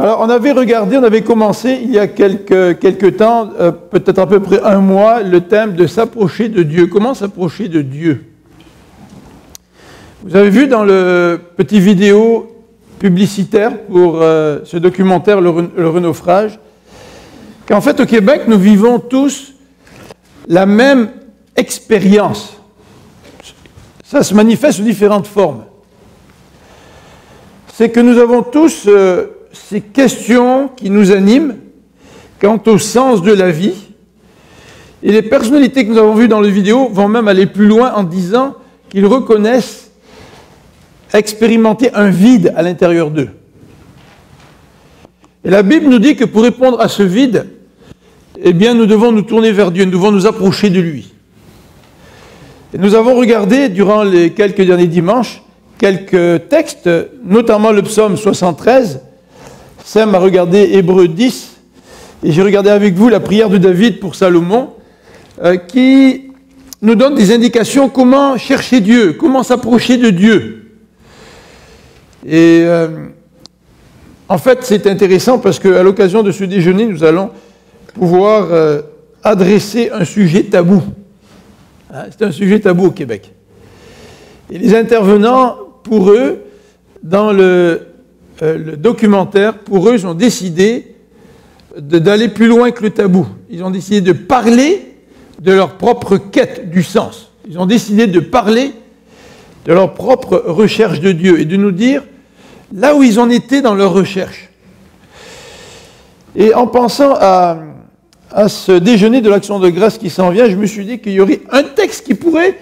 Alors, on avait commencé il y a quelques temps, peut-être à peu près un mois, le thème de s'approcher de Dieu. Comment s'approcher de Dieu? Vous avez vu dans le petit vidéo publicitaire pour ce documentaire Le Renaufrage, qu'en fait au Québec, nous vivons tous la même expérience. Ça se manifeste sous différentes formes. C'est que nous avons tous ces questions qui nous animent quant au sens de la vie. Et les personnalités que nous avons vues dans la vidéo vont même aller plus loin en disant qu'ils reconnaissent expérimenter un vide à l'intérieur d'eux. Et la Bible nous dit que pour répondre à ce vide, eh bien, nous devons nous tourner vers Dieu, nous devons nous approcher de lui. Et nous avons regardé, durant les quelques derniers dimanches, quelques textes, notamment le psaume 73. Sam a regardé Hébreux 10, et j'ai regardé avec vous la prière de David pour Salomon, qui nous donne des indications comment chercher Dieu, comment s'approcher de Dieu. Et en fait, c'est intéressant parce qu'à l'occasion de ce déjeuner, nous allons pouvoir adresser un sujet tabou. C'est un sujet tabou au Québec. Et les intervenants, pour eux, dans le documentaire, pour eux, ils ont décidé d'aller plus loin que le tabou. Ils ont décidé de parler de leur propre quête du sens. Ils ont décidé de parler de leur propre recherche de Dieu et de nous dire là où ils en étaient dans leur recherche. Et en pensant à ce déjeuner de l'Action de grâce qui s'en vient, je me suis dit qu'il y aurait un texte qui pourrait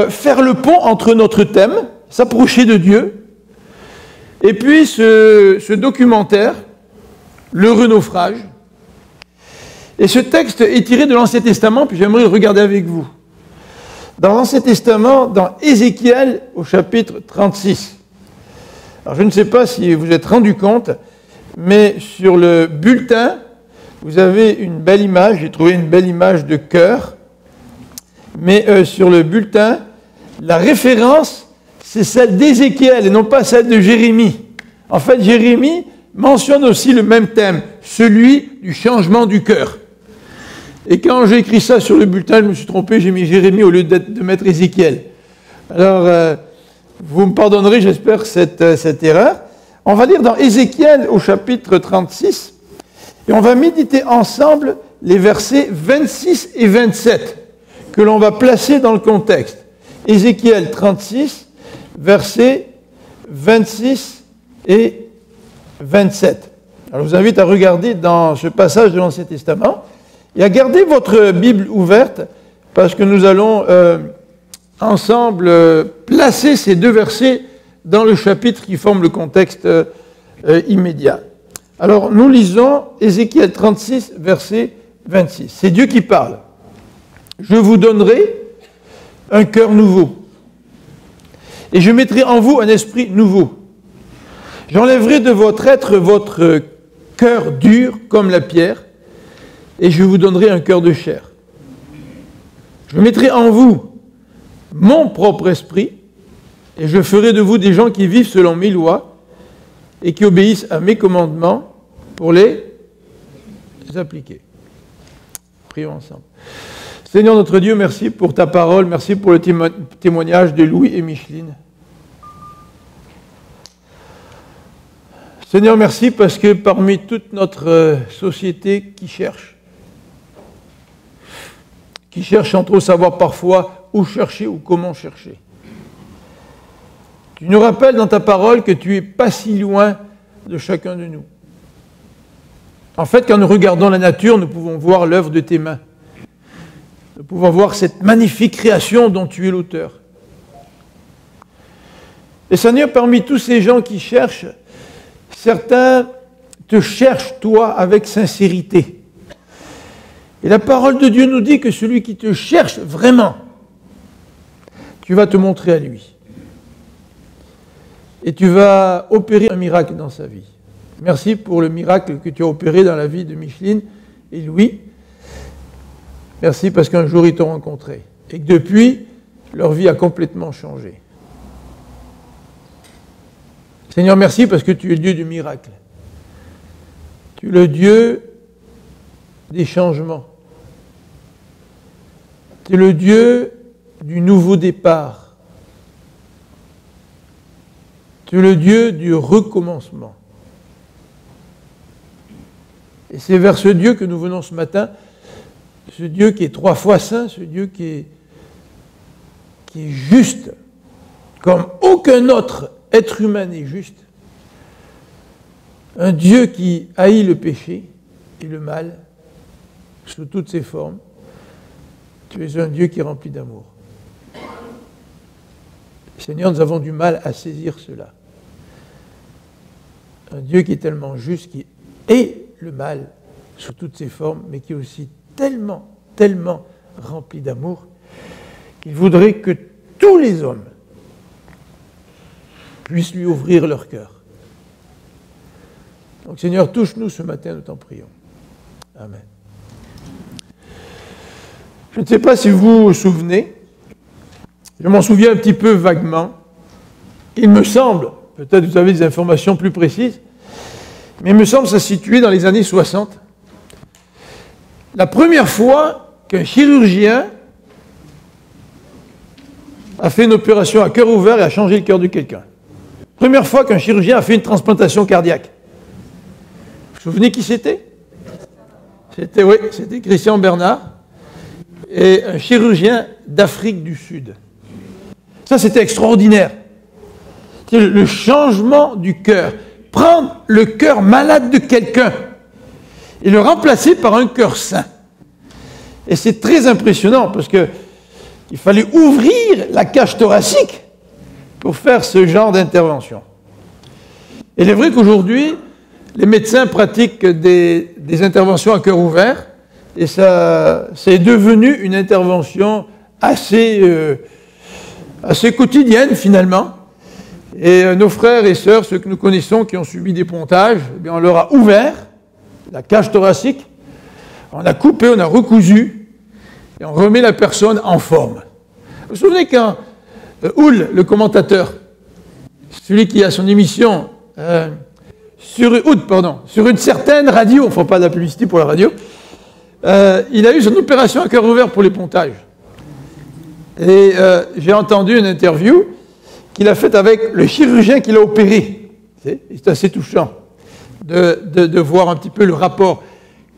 faire le pont entre notre thème, s'approcher de Dieu, et puis ce documentaire, Le Renaufrage. Et ce texte est tiré de l'Ancien Testament, puis j'aimerais le regarder avec vous. Dans l'Ancien Testament, dans Ézéchiel, au chapitre 36. Alors je ne sais pas si vous êtes rendu compte, mais sur le bulletin, vous avez une belle image, j'ai trouvé une belle image de cœur, mais sur le bulletin, la référence, c'est celle d'Ézéchiel et non pas celle de Jérémie. En fait, Jérémie mentionne aussi le même thème, celui du changement du cœur. Et quand j'ai écrit ça sur le bulletin, je me suis trompé, j'ai mis Jérémie au lieu de mettre Ézéchiel. Alors, vous me pardonnerez, j'espère, cette erreur. On va lire dans Ézéchiel au chapitre 36, et on va méditer ensemble les versets 26 et 27, que l'on va placer dans le contexte. Ézéchiel 36, versets 26 et 27. Alors je vous invite à regarder dans ce passage de l'Ancien Testament et à garder votre Bible ouverte parce que nous allons ensemble placer ces deux versets dans le chapitre qui forme le contexte immédiat. Alors nous lisons Ézéchiel 36, verset 26. C'est Dieu qui parle. Je vous donnerai un cœur nouveau et je mettrai en vous un esprit nouveau. J'enlèverai de votre être votre cœur dur comme la pierre, et je vous donnerai un cœur de chair. Je mettrai en vous mon propre esprit, et je ferai de vous des gens qui vivent selon mes lois, et qui obéissent à mes commandements pour les appliquer. Prions ensemble. Seigneur notre Dieu, merci pour ta parole, merci pour le témoignage de Louis et Micheline. Seigneur, merci parce que parmi toute notre société qui cherche sans trop savoir parfois où chercher ou comment chercher, tu nous rappelles dans ta parole que tu n'es pas si loin de chacun de nous. En fait, quand nous regardons la nature, nous pouvons voir l'œuvre de tes mains. Nous pouvons voir cette magnifique création dont tu es l'auteur. Et Seigneur, parmi tous ces gens qui cherchent, certains te cherchent, toi, avec sincérité. Et la parole de Dieu nous dit que celui qui te cherche vraiment, tu vas te montrer à lui. Et tu vas opérer un miracle dans sa vie. Merci pour le miracle que tu as opéré dans la vie de Micheline et Louis. Merci parce qu'un jour ils t'ont rencontré. Et que depuis, leur vie a complètement changé. Seigneur, merci parce que tu es le Dieu du miracle. Tu es le Dieu des changements. Tu es le Dieu du nouveau départ. Tu es le Dieu du recommencement. Et c'est vers ce Dieu que nous venons ce matin, ce Dieu qui est 3 fois saint, ce Dieu qui est juste, comme aucun autre être humain n'est juste. Un Dieu qui haït le péché et le mal sous toutes ses formes. Tu es un Dieu qui est rempli d'amour. Seigneur, nous avons du mal à saisir cela. Un Dieu qui est tellement juste, qui est le mal sous toutes ses formes, mais qui est aussi tellement, tellement rempli d'amour, qu'il voudrait que tous les hommes puissent lui ouvrir leur cœur. Donc Seigneur, touche-nous ce matin, nous t'en prions. Amen. Je ne sais pas si vous vous souvenez, je m'en souviens un petit peu vaguement, il me semble, peut-être vous avez des informations plus précises, mais il me semble que ça se situait dans les années 60. La première fois qu'un chirurgien a fait une opération à cœur ouvert et a changé le cœur de quelqu'un. Première fois qu'un chirurgien a fait une transplantation cardiaque. Vous vous souvenez qui c'était? C'était Christian Bernard, et un chirurgien d'Afrique du Sud. Ça, c'était extraordinaire. C'est le changement du cœur. Prendre le cœur malade de quelqu'un et le remplacer par un cœur sain. Et c'est très impressionnant parce qu'il fallait ouvrir la cage thoracique pour faire ce genre d'intervention. Et il est vrai qu'aujourd'hui, les médecins pratiquent des interventions à cœur ouvert et ça, c'est devenu une intervention assez quotidienne finalement. Et nos frères et sœurs, ceux que nous connaissons qui ont subi des pontages, eh bien, on leur a ouvert la cage thoracique, on a coupé, on a recousu, et on remet la personne en forme. Vous vous souvenez quand Hull, le commentateur, celui qui a son émission sur une certaine radio, on ne fera pas de la publicité pour la radio, il a eu son opération à cœur ouvert pour les pontages. Et j'ai entendu une interview qu'il a faite avec le chirurgien qui l'a opéré. C'est assez touchant de voir un petit peu le rapport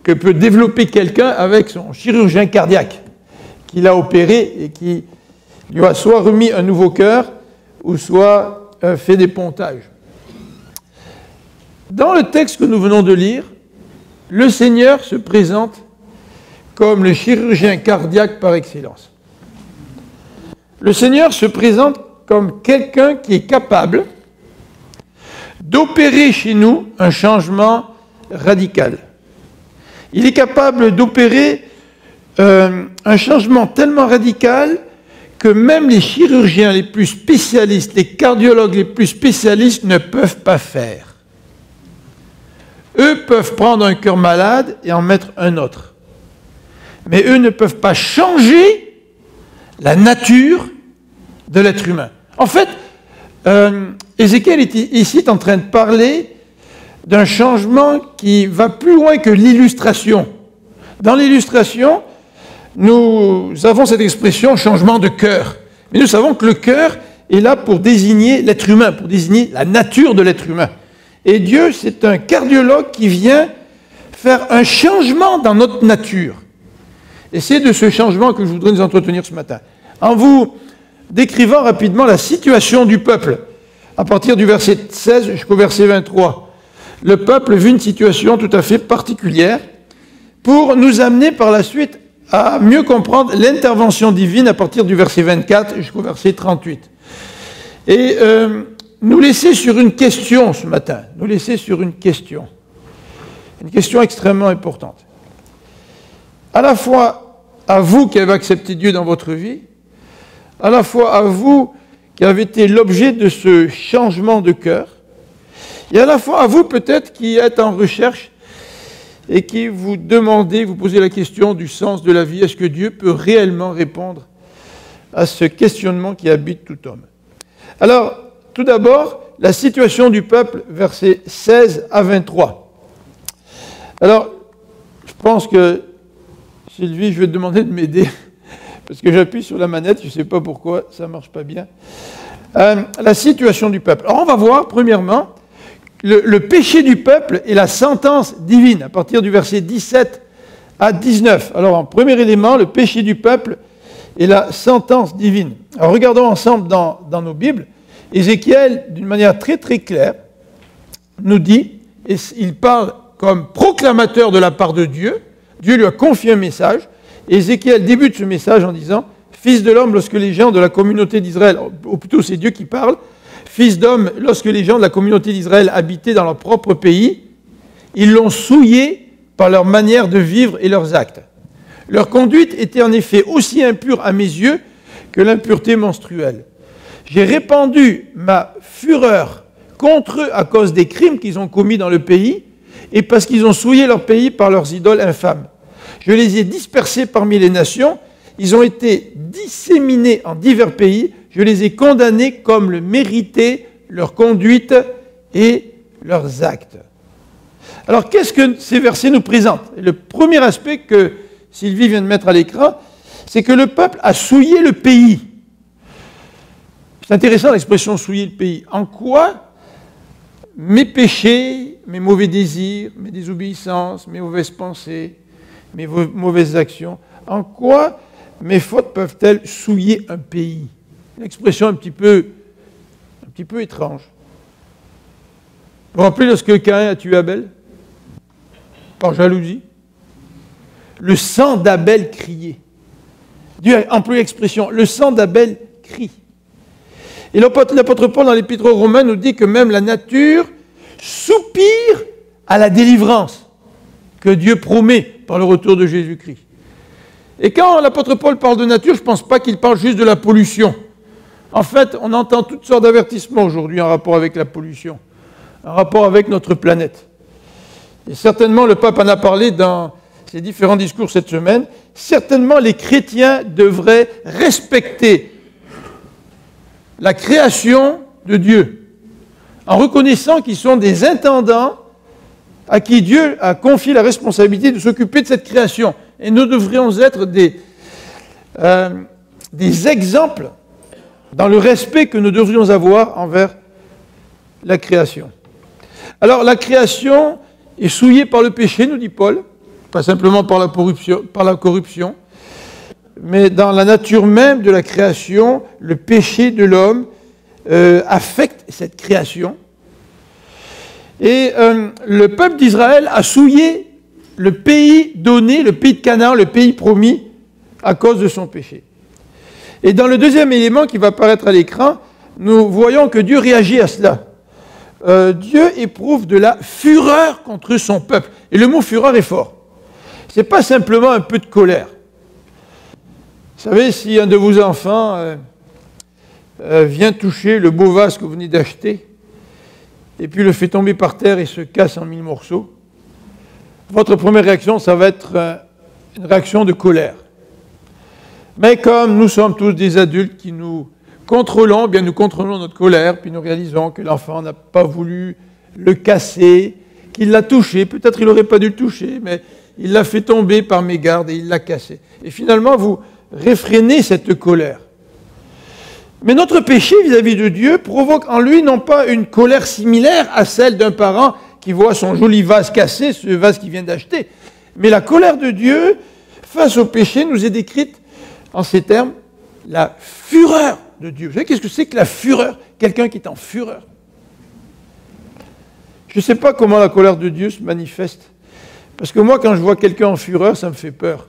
que peut développer quelqu'un avec son chirurgien cardiaque qui l'a opéré et qui lui a soit remis un nouveau cœur ou soit fait des pontages. Dans le texte que nous venons de lire, le Seigneur se présente comme le chirurgien cardiaque par excellence. Le Seigneur se présente comme quelqu'un qui est capable d'opérer chez nous un changement radical. Il est capable d'opérer un changement tellement radical que même les chirurgiens les plus spécialistes, les cardiologues les plus spécialistes ne peuvent pas faire. Eux peuvent prendre un cœur malade et en mettre un autre. Mais eux ne peuvent pas changer la nature de l'être humain. En fait, Ézéchiel est ici en train de parler d'un changement qui va plus loin que l'illustration. Dans l'illustration, nous avons cette expression changement de cœur. Mais nous savons que le cœur est là pour désigner l'être humain, pour désigner la nature de l'être humain. Et Dieu, c'est un cardiologue qui vient faire un changement dans notre nature. Et c'est de ce changement que je voudrais nous entretenir ce matin. En vous décrivant rapidement la situation du peuple, à partir du verset 16 jusqu'au verset 23. Le peuple vit une situation tout à fait particulière pour nous amener par la suite à mieux comprendre l'intervention divine à partir du verset 24 jusqu'au verset 38. Et nous laisser sur une question ce matin, nous laisser sur une question extrêmement importante. À la fois à vous qui avez accepté Dieu dans votre vie, à la fois à vous qui avez été l'objet de ce changement de cœur, et à la fois à vous peut-être qui êtes en recherche et qui vous demandez, vous posez la question du sens de la vie. Est-ce que Dieu peut réellement répondre à ce questionnement qui habite tout homme? Alors, tout d'abord, la situation du peuple, versets 16 à 23. Alors, je pense que, Sylvie, je vais te demander de m'aider, parce que j'appuie sur la manette, je ne sais pas pourquoi, ça ne marche pas bien. La situation du peuple. Alors, on va voir, premièrement, le péché du peuple et la sentence divine, à partir du verset 17 à 19. Alors, en premier élément, le péché du peuple et la sentence divine. Alors, regardons ensemble dans nos Bibles. Ézéchiel, d'une manière très très claire, nous dit, et il parle comme proclamateur de la part de Dieu, Dieu lui a confié un message, et Ézéchiel débute ce message en disant « Fils de l'homme, lorsque les gens de la communauté d'Israël, ou plutôt c'est Dieu qui parle, Fils d'homme, lorsque les gens de la communauté d'Israël habitaient dans leur propre pays, ils l'ont souillé par leur manière de vivre et leurs actes. Leur conduite était en effet aussi impure à mes yeux que l'impureté menstruelle. J'ai répandu ma fureur contre eux à cause des crimes qu'ils ont commis dans le pays et parce qu'ils ont souillé leur pays par leurs idoles infâmes. Je les ai dispersés parmi les nations, ils ont été disséminés en divers pays, je les ai condamnés comme le méritaient leur conduite et leurs actes. » Alors, qu'est-ce que ces versets nous présentent? Le premier aspect que Sylvie vient de mettre à l'écran, c'est que le peuple a souillé le pays. C'est intéressant l'expression « souiller le pays ». En quoi mes péchés, mes mauvais désirs, mes désobéissances, mes mauvaises pensées, mes mauvaises actions, en quoi mes fautes peuvent-elles souiller un pays? Une expression un petit peu étrange. Vous vous rappelez lorsque Caïn a tué Abel? Par jalousie. Le sang d'Abel criait. Dieu a employé l'expression « le sang d'Abel crie ». Et l'apôtre Paul, dans l'Épître aux Romains, nous dit que même la nature soupire à la délivrance que Dieu promet par le retour de Jésus-Christ. Et quand l'apôtre Paul parle de nature, je ne pense pas qu'il parle juste de la pollution. En fait, on entend toutes sortes d'avertissements aujourd'hui en rapport avec la pollution, en rapport avec notre planète. Et certainement, le pape en a parlé dans ses différents discours cette semaine, certainement les chrétiens devraient respecter la création de Dieu, en reconnaissant qu'ils sont des intendants à qui Dieu a confié la responsabilité de s'occuper de cette création. Et nous devrions être des exemples dans le respect que nous devrions avoir envers la création. Alors, la création est souillée par le péché, nous dit Paul, pas simplement par la corruption, mais dans la nature même de la création, le péché de l'homme affecte cette création. Et le peuple d'Israël a souillé le pays donné, le pays de Canaan, le pays promis, à cause de son péché. Et dans le deuxième élément qui va apparaître à l'écran, nous voyons que Dieu réagit à cela. Dieu éprouve de la fureur contre son peuple. Et le mot fureur est fort. Ce n'est pas simplement un peu de colère. Vous savez, si un de vos enfants vient toucher le beau vase que vous venez d'acheter, et puis le fait tomber par terre et se casse en 1000 morceaux, votre première réaction, ça va être une réaction de colère. Mais comme nous sommes tous des adultes qui nous contrôlons, bien nous contrôlons notre colère, puis nous réalisons que l'enfant n'a pas voulu le casser, qu'il l'a touché, peut-être il n'aurait pas dû le toucher, mais il l'a fait tomber par mégarde et il l'a cassé. Et finalement, vous réfrénez cette colère. Mais notre péché vis-à-vis de Dieu provoque en lui non pas une colère similaire à celle d'un parent qui voit son joli vase cassé, ce vase qu'il vient d'acheter, mais la colère de Dieu face au péché nous est décrite en ces termes, la fureur de Dieu. Vous savez qu'est-ce que c'est que la fureur? Quelqu'un qui est en fureur. Je ne sais pas comment la colère de Dieu se manifeste, parce que moi, quand je vois quelqu'un en fureur, ça me fait peur.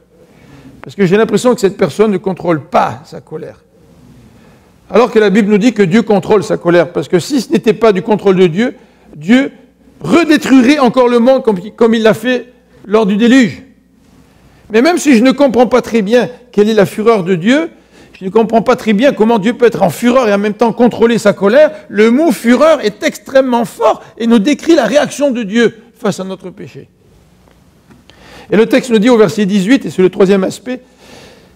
Parce que j'ai l'impression que cette personne ne contrôle pas sa colère. Alors que la Bible nous dit que Dieu contrôle sa colère, parce que si ce n'était pas du contrôle de Dieu, Dieu redétruirait encore le monde comme il l'a fait lors du déluge. Mais même si je ne comprends pas très bien quelle est la fureur de Dieu, je ne comprends pas très bien comment Dieu peut être en fureur et en même temps contrôler sa colère, le mot fureur est extrêmement fort et nous décrit la réaction de Dieu face à notre péché. Et le texte nous dit au verset 18, et c'est le troisième aspect,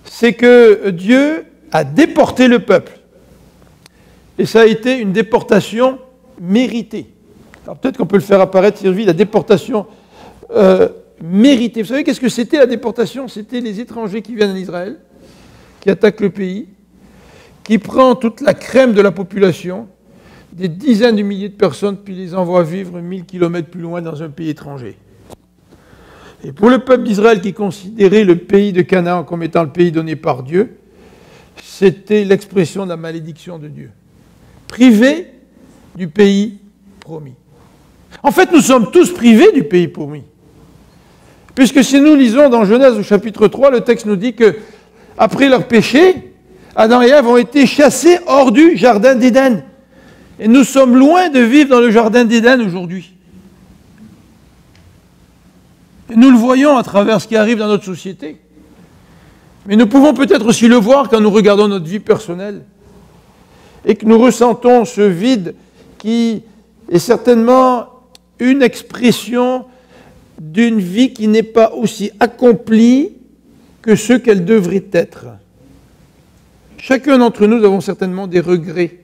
c'est que Dieu a déporté le peuple. Et ça a été une déportation méritée. Alors peut-être qu'on peut le faire apparaître, Sylvie, la déportation méritée. Vous savez qu'est-ce que c'était la déportation? C'était les étrangers qui viennent en Israël, qui attaquent le pays, qui prend toute la crème de la population, des dizaines de milliers de personnes, puis les envoie vivre 1000 kilomètres plus loin dans un pays étranger. Et pour le peuple d'Israël qui considérait le pays de Canaan comme étant le pays donné par Dieu, c'était l'expression de la malédiction de Dieu. Privé du pays promis. En fait, nous sommes tous privés du pays promis. Puisque si nous lisons dans Genèse au chapitre 3, le texte nous dit que après leur péché, Adam et Ève ont été chassés hors du jardin d'Éden. Et nous sommes loin de vivre dans le jardin d'Éden aujourd'hui. Et nous le voyons à travers ce qui arrive dans notre société. Mais nous pouvons peut-être aussi le voir quand nous regardons notre vie personnelle et que nous ressentons ce vide qui est certainement une expression d'une vie qui n'est pas aussi accomplie que ce qu'elle devrait être. Chacun d'entre nous avons certainement des regrets.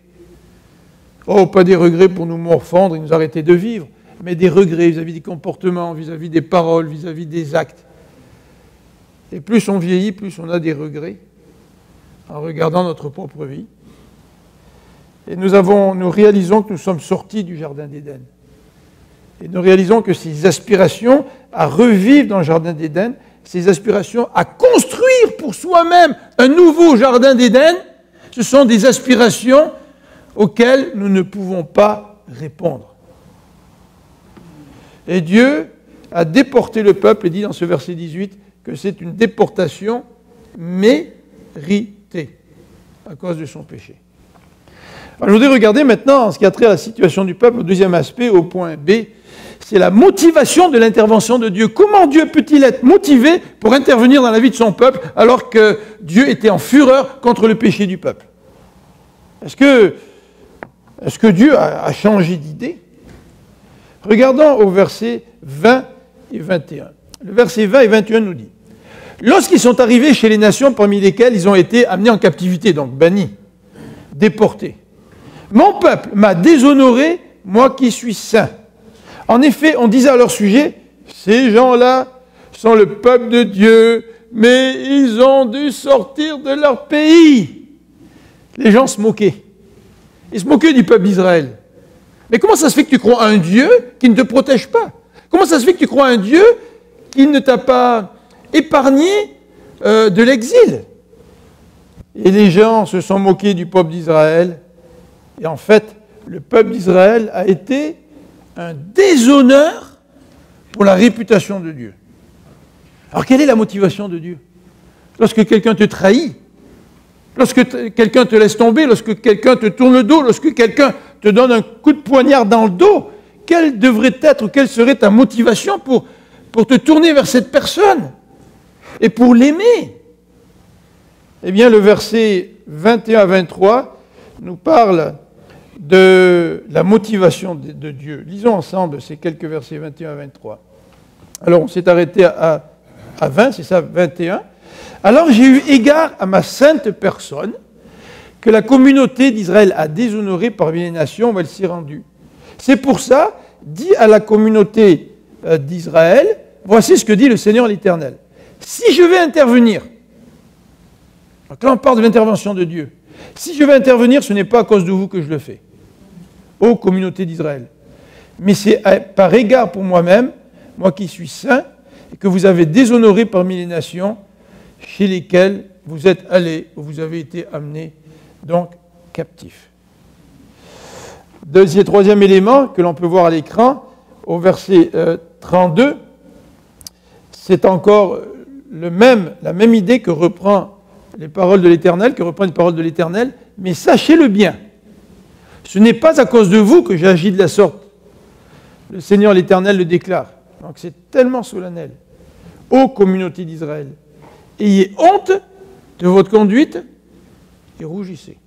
Oh, pas des regrets pour nous morfondre et nous arrêter de vivre, mais des regrets vis-à-vis des comportements, vis-à-vis des paroles, vis-à-vis des actes. Et plus on vieillit, plus on a des regrets en regardant notre propre vie. Et nous réalisons que nous sommes sortis du jardin d'Éden. Et nous réalisons que ces aspirations à revivre dans le jardin d'Éden, ces aspirations à construire pour soi-même un nouveau jardin d'Éden, ce sont des aspirations auxquelles nous ne pouvons pas répondre. Et Dieu a déporté le peuple, et dit dans ce verset 18 que c'est une déportation méritée à cause de son péché. Alors, je voudrais regarder maintenant, en ce qui a trait à la situation du peuple, au deuxième aspect, au point B, c'est la motivation de l'intervention de Dieu. Comment Dieu peut-il être motivé pour intervenir dans la vie de son peuple alors que Dieu était en fureur contre le péché du peuple? Est-ce que Dieu a changé d'idée? Regardons au verset 20 et 21. Le verset 20 et 21 nous dit: lorsqu'ils sont arrivés chez les nations parmi lesquelles ils ont été amenés en captivité, donc bannis, déportés, mon peuple m'a déshonoré, moi qui suis saint. En effet, on disait à leur sujet, ces gens-là sont le peuple de Dieu, mais ils ont dû sortir de leur pays. Les gens se moquaient. Ils se moquaient du peuple d'Israël. Mais comment ça se fait que tu crois à un Dieu qui ne te protège pas? Comment ça se fait que tu crois à un Dieu qui ne t'a pas épargné de l'exil? Et les gens se sont moqués du peuple d'Israël. Et en fait, le peuple d'Israël a été un déshonneur pour la réputation de Dieu. Alors, quelle est la motivation de Dieu? Lorsque quelqu'un te trahit, lorsque quelqu'un te laisse tomber, lorsque quelqu'un te tourne le dos, lorsque quelqu'un te donne un coup de poignard dans le dos, quelle devrait être, quelle serait ta motivation pour te tourner vers cette personne et pour l'aimer? Eh bien, le verset 21 à 23 nous parle de la motivation de Dieu. Lisons ensemble ces quelques versets 21 à 23. Alors, on s'est arrêté à 20, c'est ça, 21. Alors j'ai eu égard à ma sainte personne, que la communauté d'Israël a déshonorée parmi les nations où elle s'est rendue. C'est pour ça, dit à la communauté d'Israël, voici ce que dit le Seigneur l'Éternel. Si je vais intervenir, donc là on parle de l'intervention de Dieu, si je vais intervenir, ce n'est pas à cause de vous que je le fais, ô communauté d'Israël, mais c'est par égard pour moi-même, moi qui suis saint, et que vous avez déshonoré parmi les nations chez lesquelles vous êtes allés, où vous avez été amenés, donc captifs. Troisième élément que l'on peut voir à l'écran, au verset 32, c'est encore la même idée que reprend les paroles de l'Éternel, mais sachez-le bien, ce n'est pas à cause de vous que j'agis de la sorte. Le Seigneur l'Éternel le déclare. Donc c'est tellement solennel. Ô communauté d'Israël, ayez honte de votre conduite et rougissez.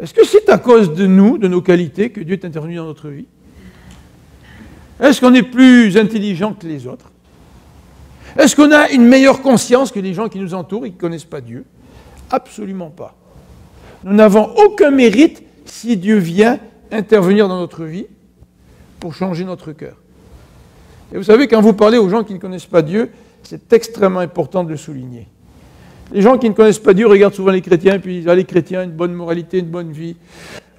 Est-ce que c'est à cause de nous, de nos qualités, que Dieu est intervenu dans notre vie? Est-ce qu'on est plus intelligent que les autres? Est-ce qu'on a une meilleure conscience que les gens qui nous entourent et qui ne connaissent pas Dieu? Absolument pas. Nous n'avons aucun mérite si Dieu vient intervenir dans notre vie pour changer notre cœur. Et vous savez, quand vous parlez aux gens qui ne connaissent pas Dieu, c'est extrêmement important de le souligner. Les gens qui ne connaissent pas Dieu regardent souvent les chrétiens et puis disent « Ah, les chrétiens, une bonne moralité, une bonne vie.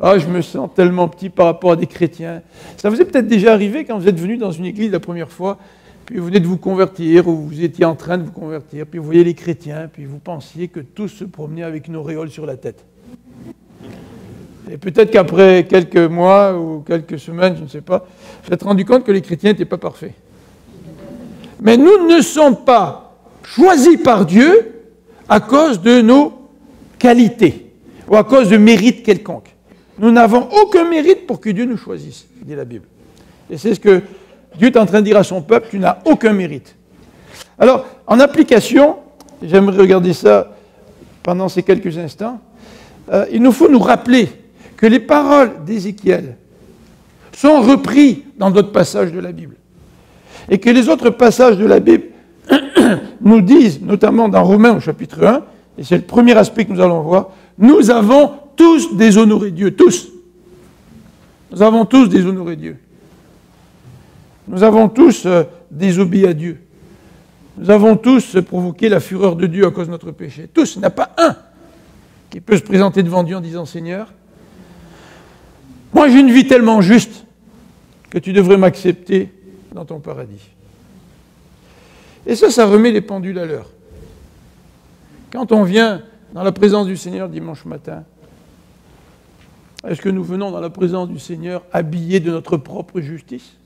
Ah, je me sens tellement petit par rapport à des chrétiens. » Ça vous est peut-être déjà arrivé quand vous êtes venu dans une église la première fois, puis vous venez de vous convertir, ou vous étiez en train de vous convertir, puis vous voyez les chrétiens, puis vous pensiez que tous se promenaient avec une auréole sur la tête. Et peut-être qu'après quelques mois ou quelques semaines, je ne sais pas, vous vous êtes rendu compte que les chrétiens n'étaient pas parfaits. Mais nous ne sommes pas choisis par Dieu à cause de nos qualités ou à cause de mérites quelconques. Nous n'avons aucun mérite pour que Dieu nous choisisse, dit la Bible. Et c'est ce que Dieu est en train de dire à son peuple, tu n'as aucun mérite. Alors, en application, j'aimerais regarder ça pendant ces quelques instants, il nous faut nous rappeler que les paroles d'Ézéchiel sont reprises dans d'autres passages de la Bible. Et que les autres passages de la Bible nous disent, notamment dans Romains au chapitre 1, et c'est le premier aspect que nous allons voir, nous avons tous déshonoré Dieu, tous. Nous avons tous déshonoré Dieu. Nous avons tous désobéi à Dieu. Nous avons tous provoqué la fureur de Dieu à cause de notre péché. Tous, il n'y en a pas un qui peut se présenter devant Dieu en disant « Seigneur, moi j'ai une vie tellement juste que tu devrais m'accepter dans ton paradis. » Et ça remet les pendules à l'heure. Quand on vient dans la présence du Seigneur dimanche matin, est-ce que nous venons dans la présence du Seigneur habillés de notre propre justice?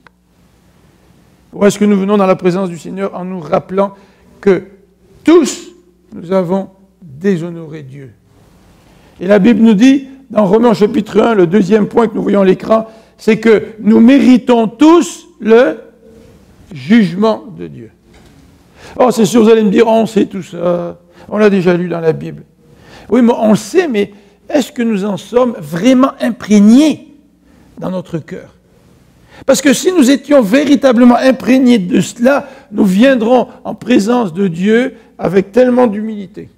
Ou est-ce que nous venons dans la présence du Seigneur en nous rappelant que tous nous avons déshonoré Dieu? Et la Bible nous dit, dans Romains chapitre 1, le deuxième point que nous voyons à l'écran, c'est que nous méritons tous le jugement de Dieu. Oh, c'est sûr, vous allez me dire, oh, on sait tout ça, on l'a déjà lu dans la Bible. Oui, mais on le sait, mais est-ce que nous en sommes vraiment imprégnés dans notre cœur? Parce que si nous étions véritablement imprégnés de cela, nous viendrons en présence de Dieu avec tellement d'humilité,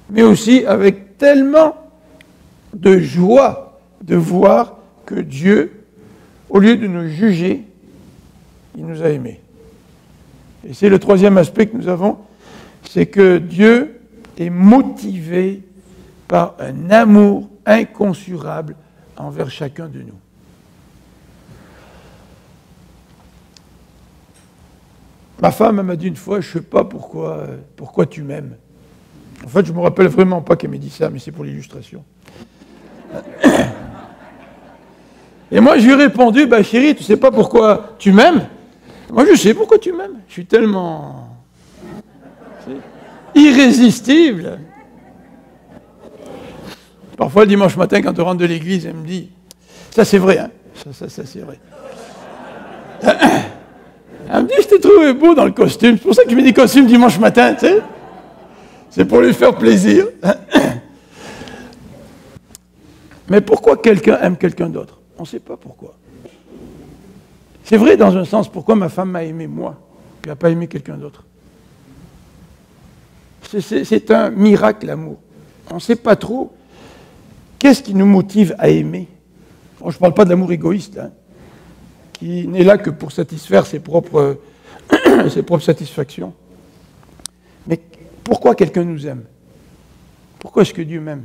mais aussi avec tellement de joie de voir que Dieu, au lieu de nous juger, il nous a aimés. Et c'est le troisième aspect que nous avons, c'est que Dieu est motivé par un amour incommensurable envers chacun de nous. Ma femme m'a dit une fois, je ne sais pas pourquoi tu m'aimes. En fait, je ne me rappelle vraiment pas qu'elle m'ait dit ça, mais c'est pour l'illustration. Et moi, je lui ai répondu, bah, chérie, tu ne sais pas pourquoi tu m'aimes? Moi, je sais pourquoi tu m'aimes. Je suis tellement irrésistible. Parfois, le dimanche matin, quand on rentre de l'église, elle me dit, ça c'est vrai, hein? Ça c'est vrai. Elle me dit, je t'ai trouvé beau dans le costume. C'est pour ça que je mets des costumes dimanche matin, tu sais. C'est pour lui faire plaisir. Mais pourquoi quelqu'un aime quelqu'un d'autre? On ne sait pas pourquoi. C'est vrai dans un sens, pourquoi ma femme m'a aimé moi, puis n'a pas aimé quelqu'un d'autre. C'est un miracle, l'amour. On ne sait pas trop qu'est-ce qui nous motive à aimer. Bon, je ne parle pas de l'amour égoïste, hein, qui n'est là que pour satisfaire ses propres satisfactions. Mais pourquoi quelqu'un nous aime? Pourquoi est-ce que Dieu m'aime?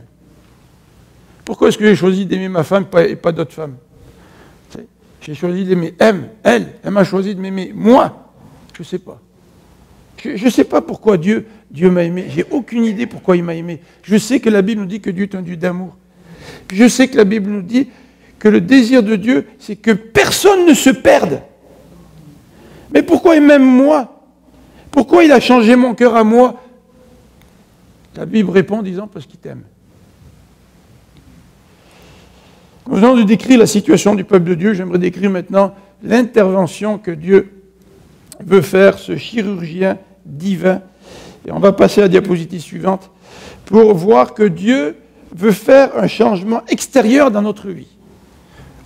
Pourquoi est-ce que j'ai choisi d'aimer ma femme et pas d'autres femmes? J'ai choisi d'aimer elle m'a choisi de m'aimer moi. Je ne sais pas. Je ne sais pas pourquoi Dieu m'a aimé. J'ai aucune idée pourquoi il m'a aimé. Je sais que la Bible nous dit que Dieu est un Dieu d'amour. Puis je sais que la Bible nous dit que le désir de Dieu, c'est que personne ne se perde. Mais pourquoi il m'aime moi? Pourquoi il a changé mon cœur à moi? La Bible répond en disant parce qu'il t'aime. Nous venons de décrire la situation du peuple de Dieu. J'aimerais décrire maintenant l'intervention que Dieu veut faire, ce chirurgien divin. Et on va passer à la diapositive suivante pour voir que Dieu veut faire un changement extérieur dans notre vie.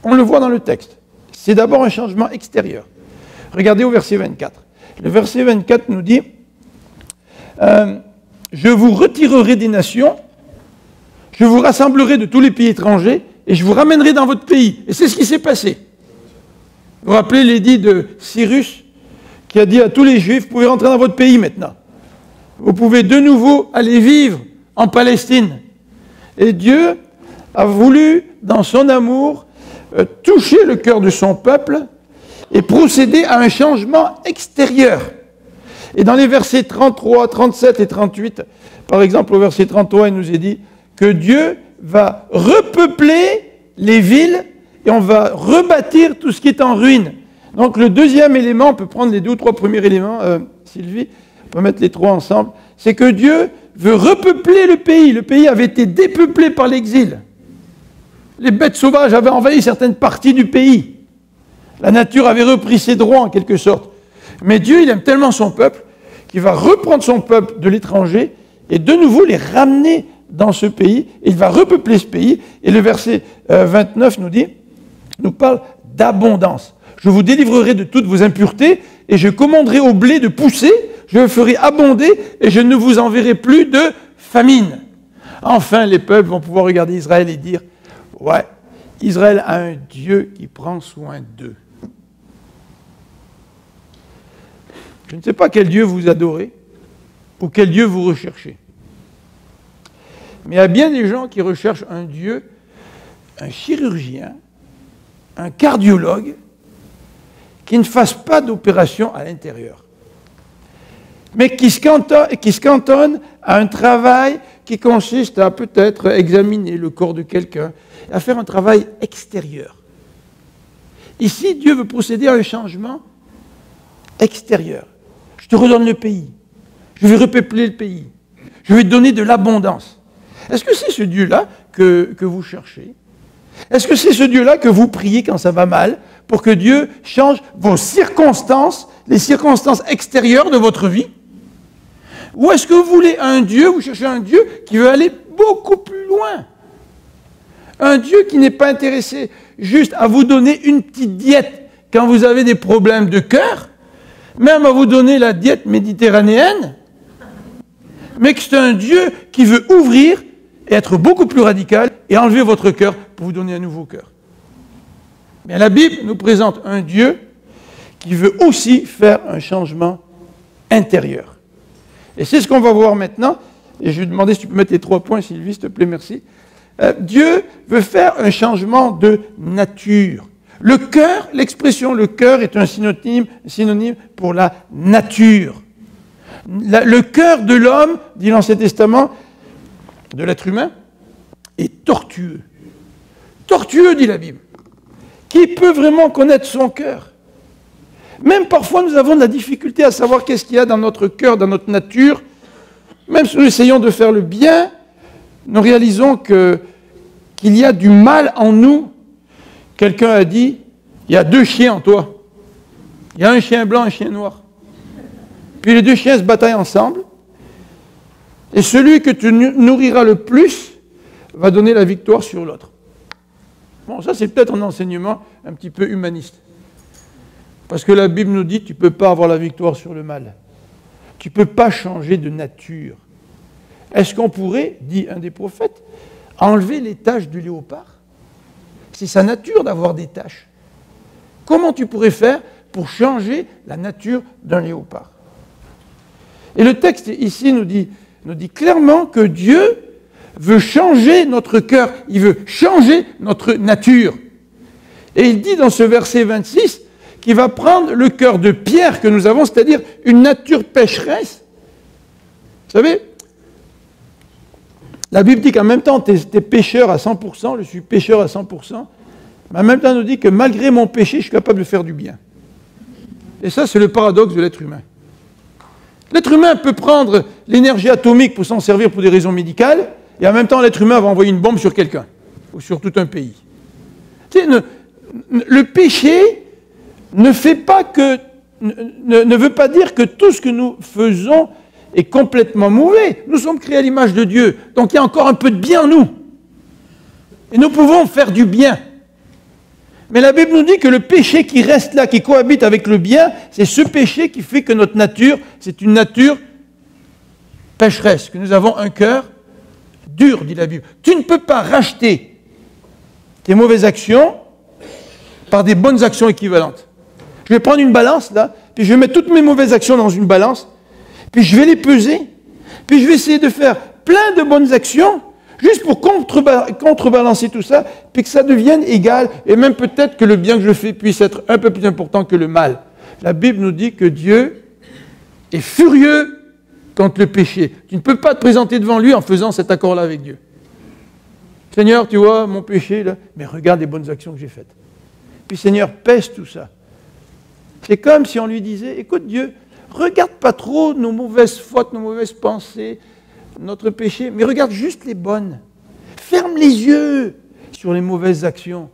On le voit dans le texte. C'est d'abord un changement extérieur. Regardez au verset 24. Le verset 24 nous dit « Je vous retirerai des nations, je vous rassemblerai de tous les pays étrangers, et je vous ramènerai dans votre pays. » Et c'est ce qui s'est passé. Vous vous rappelez l'édit de Cyrus qui a dit à tous les Juifs, vous pouvez rentrer dans votre pays maintenant. Vous pouvez de nouveau aller vivre en Palestine. Et Dieu a voulu, dans son amour, toucher le cœur de son peuple et procéder à un changement extérieur. Et dans les versets 33, 37 et 38, par exemple au verset 33, il nous est dit que Dieu va repeupler les villes et on va rebâtir tout ce qui est en ruine. Donc le deuxième élément, on peut prendre les 2 ou 3 premiers éléments, Sylvie, on peut mettre les 3 ensemble, c'est que Dieu veut repeupler le pays. Le pays avait été dépeuplé par l'exil. Les bêtes sauvages avaient envahi certaines parties du pays. La nature avait repris ses droits en quelque sorte. Mais Dieu, il aime tellement son peuple qu'il va reprendre son peuple de l'étranger et de nouveau les ramener dans ce pays. Et il va repeupler ce pays. Et le verset 29 nous parle d'abondance. Je vous délivrerai de toutes vos impuretés et je commanderai au blé de pousser, je le ferai abonder et je ne vous enverrai plus de famine. Enfin, les peuples vont pouvoir regarder Israël et dire « Ouais, Israël a un Dieu qui prend soin d'eux. » Je ne sais pas quel Dieu vous adorez ou quel Dieu vous recherchez. Mais il y a bien des gens qui recherchent un Dieu, un chirurgien, un cardiologue, qui ne fasse pas d'opération à l'intérieur, mais qui se cantonne à un travail qui consiste à peut-être examiner le corps de quelqu'un, à faire un travail extérieur. Ici, Dieu veut procéder à un changement extérieur. Je te redonne le pays. Je vais repeupler le pays. Je vais te donner de l'abondance. Est-ce que c'est ce Dieu-là que vous cherchez? Est-ce que c'est ce Dieu-là que vous priez quand ça va mal, pour que Dieu change vos circonstances, les circonstances extérieures de votre vie? Ou est-ce que vous voulez un Dieu, vous cherchez un Dieu qui veut aller beaucoup plus loin? Un Dieu qui n'est pas intéressé juste à vous donner une petite diète quand vous avez des problèmes de cœur, même à vous donner la diète méditerranéenne, mais que c'est un Dieu qui veut ouvrir et être beaucoup plus radical et enlever votre cœur pour vous donner un nouveau cœur. Mais la Bible nous présente un Dieu qui veut aussi faire un changement intérieur. Et c'est ce qu'on va voir maintenant. Et je vais demander si tu peux mettre les 3 points, Sylvie, s'il te plaît, merci. Dieu veut faire un changement de nature. Le cœur, l'expression le cœur est un synonyme pour la nature. Le cœur de l'homme, dit l'Ancien Testament, de l'être humain, est tortueux. Tortueux, dit la Bible. Qui peut vraiment connaître son cœur? Même parfois, nous avons de la difficulté à savoir qu'est-ce qu'il y a dans notre cœur, dans notre nature. Même si nous essayons de faire le bien, nous réalisons qu'il y a du mal en nous. Quelqu'un a dit, il y a 2 chiens en toi. Il y a un chien blanc et un chien noir. Puis les 2 chiens se bataillent ensemble. Et celui que tu nourriras le plus va donner la victoire sur l'autre. Bon, ça c'est peut-être un enseignement un petit peu humaniste. Parce que la Bible nous dit, tu ne peux pas avoir la victoire sur le mal. Tu ne peux pas changer de nature. Est-ce qu'on pourrait, dit un des prophètes, enlever les taches du léopard? C'est sa nature d'avoir des taches. Comment tu pourrais faire pour changer la nature d'un léopard? Et le texte ici nous dit clairement que Dieu veut changer notre cœur, il veut changer notre nature. Et il dit dans ce verset 26 qu'il va prendre le cœur de pierre que nous avons, c'est-à-dire une nature pécheresse. Vous savez, la Bible dit qu'en même temps, tu es pécheur à 100%, je suis pécheur à 100%, mais en même temps, elle nous dit que malgré mon péché, je suis capable de faire du bien. Et ça, c'est le paradoxe de l'être humain. L'être humain peut prendre l'énergie atomique pour s'en servir pour des raisons médicales, et en même temps, l'être humain va envoyer une bombe sur quelqu'un, ou sur tout un pays. Tu sais, le péché ne veut pas dire que tout ce que nous faisons est complètement mauvais. Nous sommes créés à l'image de Dieu, donc il y a encore un peu de bien en nous. Et nous pouvons faire du bien. Mais la Bible nous dit que le péché qui reste là, qui cohabite avec le bien, c'est ce péché qui fait que notre nature, c'est une nature pécheresse, que nous avons un cœur dur, dit la Bible. Tu ne peux pas racheter tes mauvaises actions par des bonnes actions équivalentes. Je vais prendre une balance, là, puis je vais mettre toutes mes mauvaises actions dans une balance, puis je vais les peser, puis je vais essayer de faire plein de bonnes actions, juste pour contrebalancer tout ça, puis que ça devienne égal, et même peut-être que le bien que je fais puisse être un peu plus important que le mal. La Bible nous dit que Dieu est furieux contre le péché. Tu ne peux pas te présenter devant lui en faisant cet accord-là avec Dieu. Seigneur, tu vois mon péché, là, mais regarde les bonnes actions que j'ai faites. Puis Seigneur, pèse tout ça. C'est comme si on lui disait, écoute Dieu, regarde pas trop nos mauvaises fautes, nos mauvaises pensées, notre péché, mais regarde juste les bonnes. Ferme les yeux sur les mauvaises actions.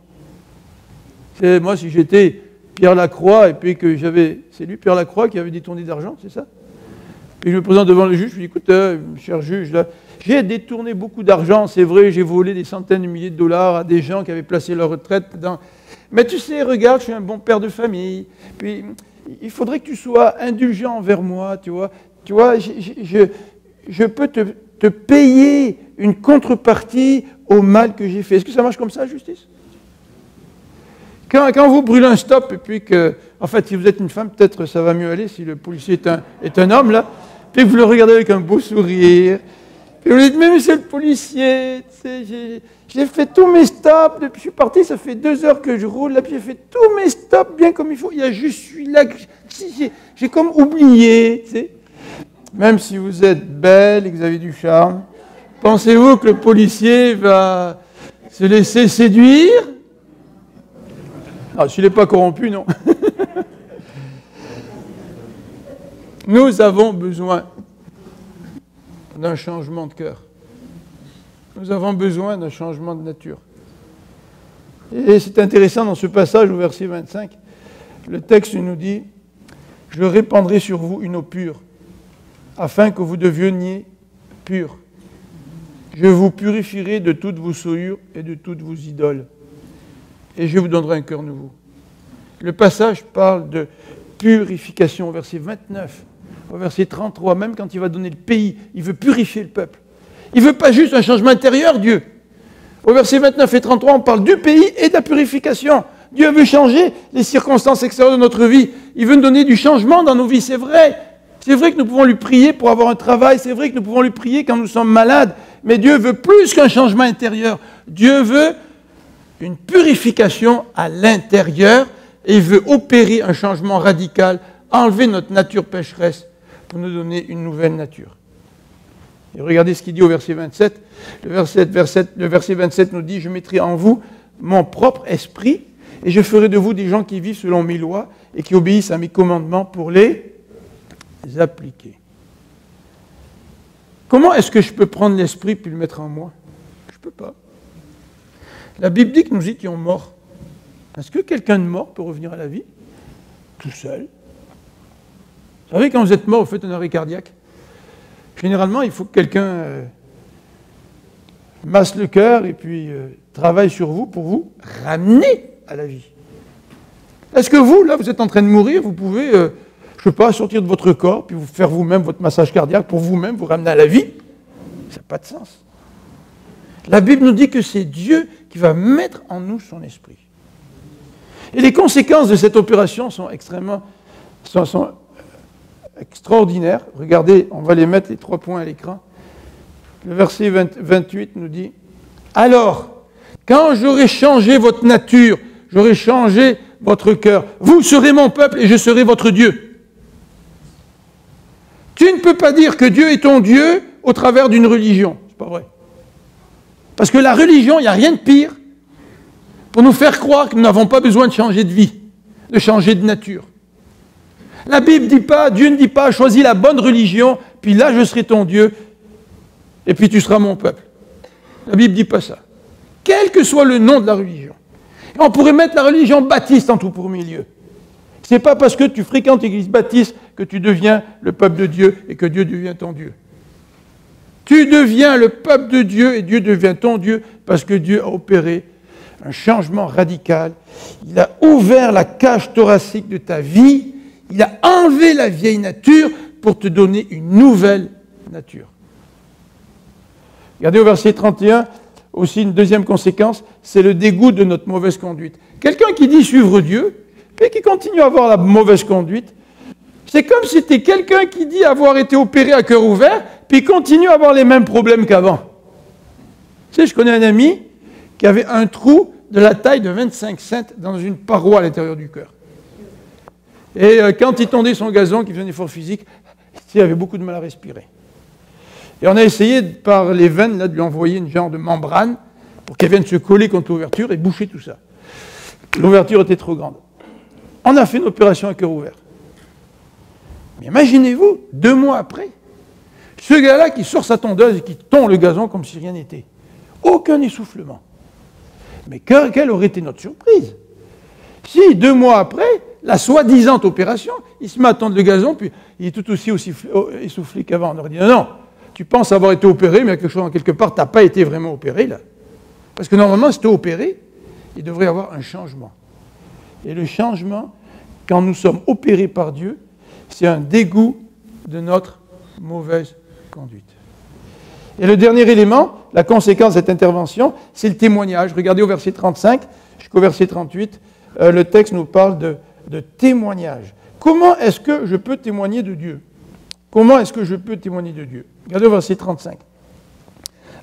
C'est, moi, si j'étais Pierre Lacroix, et puis que j'avais... C'est lui, Pierre Lacroix, qui avait détourné d'argent, c'est ça? Puis je me présente devant le juge, je lui dis, écoute, cher juge, là, j'ai détourné beaucoup d'argent, c'est vrai, j'ai volé des centaines de milliers de dollars à des gens qui avaient placé leur retraite dans... Mais tu sais, regarde, je suis un bon père de famille, puis il faudrait que tu sois indulgent envers moi, tu vois. Tu vois, je peux te payer une contrepartie au mal que j'ai fait. Est-ce que ça marche comme ça, justice? Quand vous brûlez un stop, et puis que, en fait, si vous êtes une femme, peut-être ça va mieux aller si le policier est un homme, là, puis que vous le regardez avec un beau sourire, puis vous lui dites, mais monsieur le policier, tu sais, j'ai fait tous mes stops, depuis que je suis parti, ça fait 2 heures que je roule, là, puis j'ai fait tous mes stops bien comme il faut, il y a juste celui-là que j'ai comme oublié, tu sais. Même si vous êtes belle et que vous avez du charme, pensez-vous que le policier va se laisser séduire? Ah, s'il n'est pas corrompu, non. Nous avons besoin d'un changement de cœur. Nous avons besoin d'un changement de nature. Et c'est intéressant dans ce passage au verset 25, le texte nous dit « Je répandrai sur vous une eau pure, afin que vous deveniez purs. Je vous purifierai de toutes vos souillures et de toutes vos idoles. Et je vous donnerai un cœur nouveau. » Le passage parle de purification au verset 29, au verset 33, même quand il va donner le pays, il veut purifier le peuple. Il ne veut pas juste un changement intérieur, Dieu. Au verset 29 et 33, on parle du pays et de la purification. Dieu veut changer les circonstances extérieures de notre vie. Il veut nous donner du changement dans nos vies, c'est vrai. C'est vrai que nous pouvons lui prier pour avoir un travail, c'est vrai que nous pouvons lui prier quand nous sommes malades, mais Dieu veut plus qu'un changement intérieur. Dieu veut une purification à l'intérieur et il veut opérer un changement radical, enlever notre nature pécheresse pour nous donner une nouvelle nature. Et regardez ce qu'il dit au verset 27. Le verset 27 nous dit « Je mettrai en vous mon propre esprit et je ferai de vous des gens qui vivent selon mes lois et qui obéissent à mes commandements pour les appliquer. » Comment est-ce que je peux prendre l'esprit puis le mettre en moi? Je ne peux pas. La Bible dit que nous étions morts. Est-ce que quelqu'un de mort peut revenir à la vie? Tout seul. Vous savez, quand vous êtes mort, vous faites un arrêt cardiaque. Généralement, il faut que quelqu'un masse le cœur et puis travaille sur vous pour vous ramener à la vie. Est-ce que vous, là, vous êtes en train de mourir, vous pouvez, je ne sais pas, sortir de votre corps, puis vous faire vous-même votre massage cardiaque pour vous-même vous ramener à la vie? Ça n'a pas de sens. La Bible nous dit que c'est Dieu qui va mettre en nous son esprit. Et les conséquences de cette opération sont extraordinaires. Regardez, on va les mettre, les 3 points à l'écran. Le verset 28 nous dit « Alors, quand j'aurai changé votre nature, j'aurai changé votre cœur, vous serez mon peuple et je serai votre Dieu. » Tu ne peux pas dire que Dieu est ton Dieu au travers d'une religion. C'est pas vrai. Parce que la religion, il n'y a rien de pire pour nous faire croire que nous n'avons pas besoin de changer de vie, de changer de nature. La Bible ne dit pas, Dieu ne dit pas, choisis la bonne religion, puis là je serai ton Dieu, et puis tu seras mon peuple. La Bible ne dit pas ça. Quel que soit le nom de la religion. Et on pourrait mettre la religion baptiste en tout premier lieu. Ce n'est pas parce que tu fréquentes l'église baptiste que tu deviens le peuple de Dieu et que Dieu devient ton Dieu. Tu deviens le peuple de Dieu et Dieu devient ton Dieu parce que Dieu a opéré un changement radical. Il a ouvert la cage thoracique de ta vie. Il a enlevé la vieille nature pour te donner une nouvelle nature. Regardez au verset 31, aussi une deuxième conséquence, c'est le dégoût de notre mauvaise conduite. Quelqu'un qui dit suivre Dieu, puis qui continue à avoir la mauvaise conduite. C'est comme si c'était quelqu'un qui dit avoir été opéré à cœur ouvert, puis continue à avoir les mêmes problèmes qu'avant. Tu sais, je connais un ami qui avait un trou de la taille de 25 cents dans une paroi à l'intérieur du cœur. Et quand il tondait son gazon, qu'il faisait un effort physique, il avait beaucoup de mal à respirer. Et on a essayé, par les veines, là, de lui envoyer une genre de membrane pour qu'elle vienne se coller contre l'ouverture et boucher tout ça. L'ouverture était trop grande. On a fait une opération à cœur ouvert. Mais imaginez-vous, 2 mois après, ce gars-là qui sort sa tondeuse et qui tond le gazon comme si rien n'était. Aucun essoufflement. Mais quelle aurait été notre surprise si, 2 mois après, la soi-disant opération, il se met à tondre le gazon, puis il est tout aussi essoufflé qu'avant. On aurait dit, non, tu penses avoir été opéré, mais quelque chose en quelque part, tu n'as pas été vraiment opéré, là. Parce que normalement, si tu es opéré, il devrait y avoir un changement. Et le changement, quand nous sommes opérés par Dieu, c'est un dégoût de notre mauvaise conduite. Et le dernier élément, la conséquence de cette intervention, c'est le témoignage. Regardez au verset 35 jusqu'au verset 38, le texte nous parle de témoignage. Comment est-ce que je peux témoigner de Dieu? Comment est-ce que je peux témoigner de Dieu? Regardez au verset 35.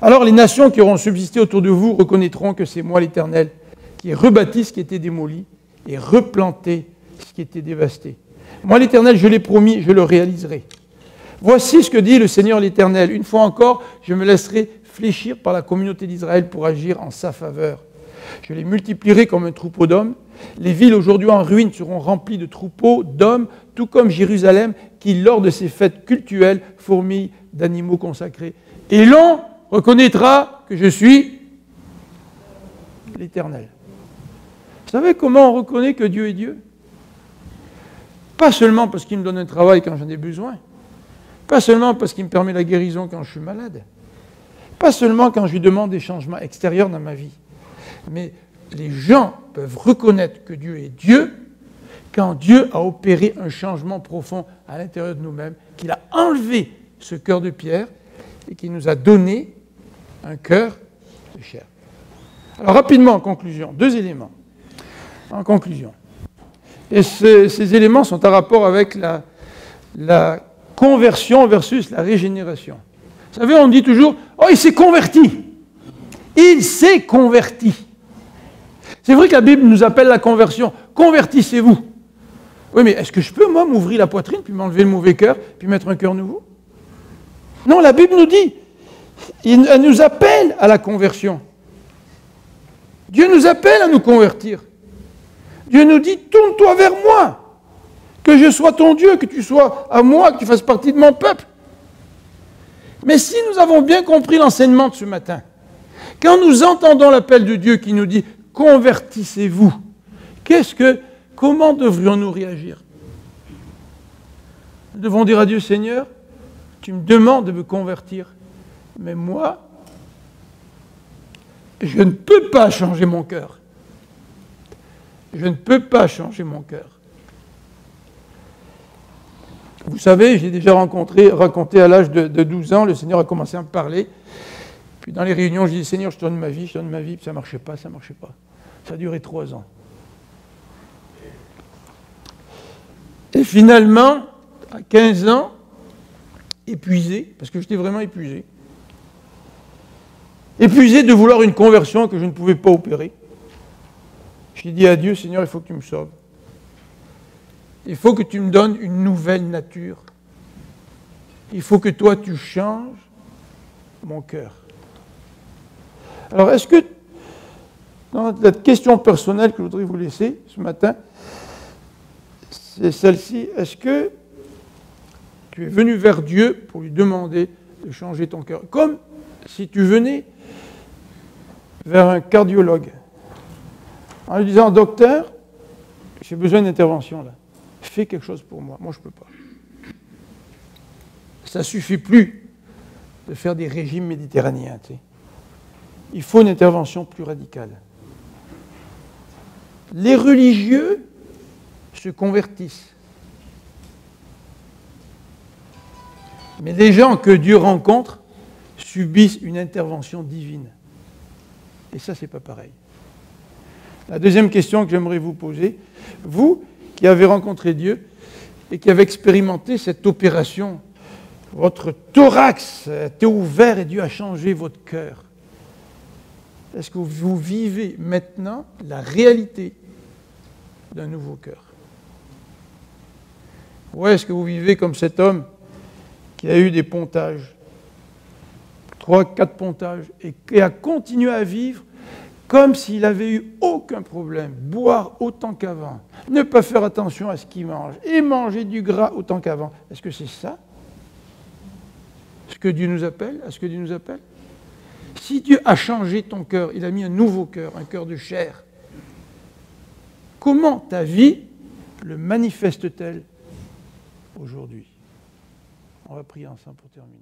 Alors les nations qui auront subsisté autour de vous reconnaîtront que c'est moi l'Éternel qui ai rebâti ce qui était démoli et replanté ce qui était dévasté. Moi l'Éternel, je l'ai promis, je le réaliserai. Voici ce que dit le Seigneur l'Éternel. Une fois encore, je me laisserai fléchir par la communauté d'Israël pour agir en sa faveur. Je les multiplierai comme un troupeau d'hommes. Les villes aujourd'hui en ruine seront remplies de troupeaux d'hommes, tout comme Jérusalem, qui, lors de ses fêtes cultuelles, fourmille d'animaux consacrés. Et l'on reconnaîtra que je suis l'Éternel. Vous savez comment on reconnaît que Dieu est Dieu? Pas seulement parce qu'il me donne un travail quand j'en ai besoin, pas seulement parce qu'il me permet la guérison quand je suis malade, pas seulement quand je lui demande des changements extérieurs dans ma vie, mais les gens peuvent reconnaître que Dieu est Dieu quand Dieu a opéré un changement profond à l'intérieur de nous-mêmes, qu'il a enlevé ce cœur de pierre et qu'il nous a donné un cœur de chair. Alors rapidement, en conclusion, 2 éléments. En conclusion. Et ces éléments sont en rapport avec la conversion versus la régénération. Vous savez, on dit toujours « Oh, il s'est converti !» Il s'est converti. C'est vrai que la Bible nous appelle la conversion. Convertissez-vous. Oui, mais est-ce que je peux, moi, m'ouvrir la poitrine, puis m'enlever le mauvais cœur, puis mettre un cœur nouveau? Non, la Bible nous dit, elle nous appelle à la conversion. Dieu nous appelle à nous convertir. Dieu nous dit, tourne-toi vers moi, que je sois ton Dieu, que tu sois à moi, que tu fasses partie de mon peuple. Mais si nous avons bien compris l'enseignement de ce matin, quand nous entendons l'appel de Dieu qui nous dit « Convertissez-vous », comment devrions-nous réagir? Nous devons dire à Dieu « Seigneur, tu me demandes de me convertir, mais moi, je ne peux pas changer mon cœur. Je ne peux pas changer mon cœur. » Vous savez, j'ai déjà raconté à l'âge de 12 ans, le Seigneur a commencé à me parler. Puis dans les réunions, je dis, Seigneur, je te donne ma vie, puis ça ne marchait pas. Ça a duré 3 ans. Et finalement, à 15 ans, épuisé, parce que j'étais vraiment épuisé de vouloir une conversion que je ne pouvais pas opérer, j'ai dit à Dieu, Seigneur, il faut que tu me sauves. Il faut que tu me donnes une nouvelle nature. Il faut que toi, tu changes mon cœur. Alors, est-ce que, dans la question personnelle que je voudrais vous laisser ce matin, c'est celle-ci, est-ce que tu es venu vers Dieu pour lui demander de changer ton cœur? Comme si tu venais vers un cardiologue, en lui disant, docteur, j'ai besoin d'intervention là. Fais quelque chose pour moi. Moi, je ne peux pas. Ça ne suffit plus de faire des régimes méditerranéens. Tu sais. Il faut une intervention plus radicale. Les religieux se convertissent. Mais les gens que Dieu rencontre subissent une intervention divine. Et ça, c'est pas pareil. La deuxième question que j'aimerais vous poser, vous qui avez rencontré Dieu et qui avez expérimenté cette opération, votre thorax était ouvert et Dieu a changé votre cœur. Est-ce que vous vivez maintenant la réalité d'un nouveau cœur? Ou est-ce que vous vivez comme cet homme qui a eu des pontages, 3, 4 pontages, et qui a continué à vivre comme s'il n'avait eu aucun problème, boire autant qu'avant, ne pas faire attention à ce qu'il mange, et manger du gras autant qu'avant? Est-ce que c'est ça ce que Dieu nous appelle? Est-ce que Dieu nous appelle? Si Dieu a changé ton cœur, il a mis un nouveau cœur, un cœur de chair, comment ta vie le manifeste-t-elle aujourd'hui? On va prier ensemble pour terminer.